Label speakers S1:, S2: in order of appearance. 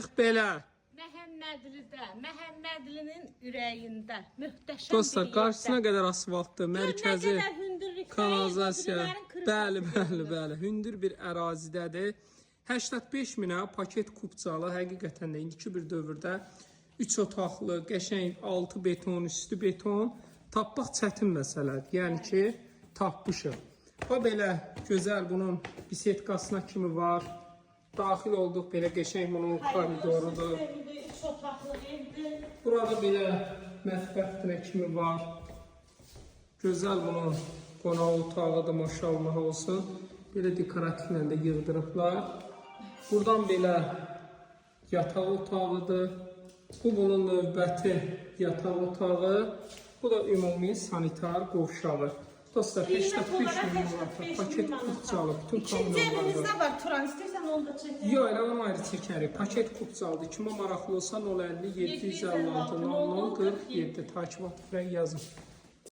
S1: Qayıdıq belə.
S2: Məhəmmədlidə, Məhəmmədlinin ürəyində möhtəşəm
S1: Dostlar,
S2: bir
S1: qarşısına qədər asfaltdır, mərkəzi
S2: Nə qədər hündürlükdə
S1: kanalizasiya.
S2: bunların kırıqları
S1: Bəli. Hündür bir ərazidədir. 85 minə paket kupçalı, həqiqətən də indiki bir dövrdə 3 otaqlı, qəşəng 6 beton, üstü beton tapmaq çətin məsələdir. Yəni ki, tapmışıq. O belə gözəl bunun bisetkasına kimi var. Daxil olduq belə qəşəng bunun koridorudur. Burada belə mətbəxtinə kimi var. Gözəl bunun qonaq otağıdır, maşallah olsun. Belə dekoratiflə də yığdırıblar. Buradan belə yataq otağıdır. Bu bunun növbəti yataq otağı. Bu da ümumi sanitar qovşağı. Dostlar, 85 min manata paket kupçalı, bütün
S2: İkinci
S1: kamyonlarda.
S2: evinizdə var, Turan, istəyirsən onu da çəkək.
S1: Yox, elə onu ayrı çəkərik. Paket kupçalıdır. Kimə maraqlı olsa 050 756 00 47 takip atıb yazın.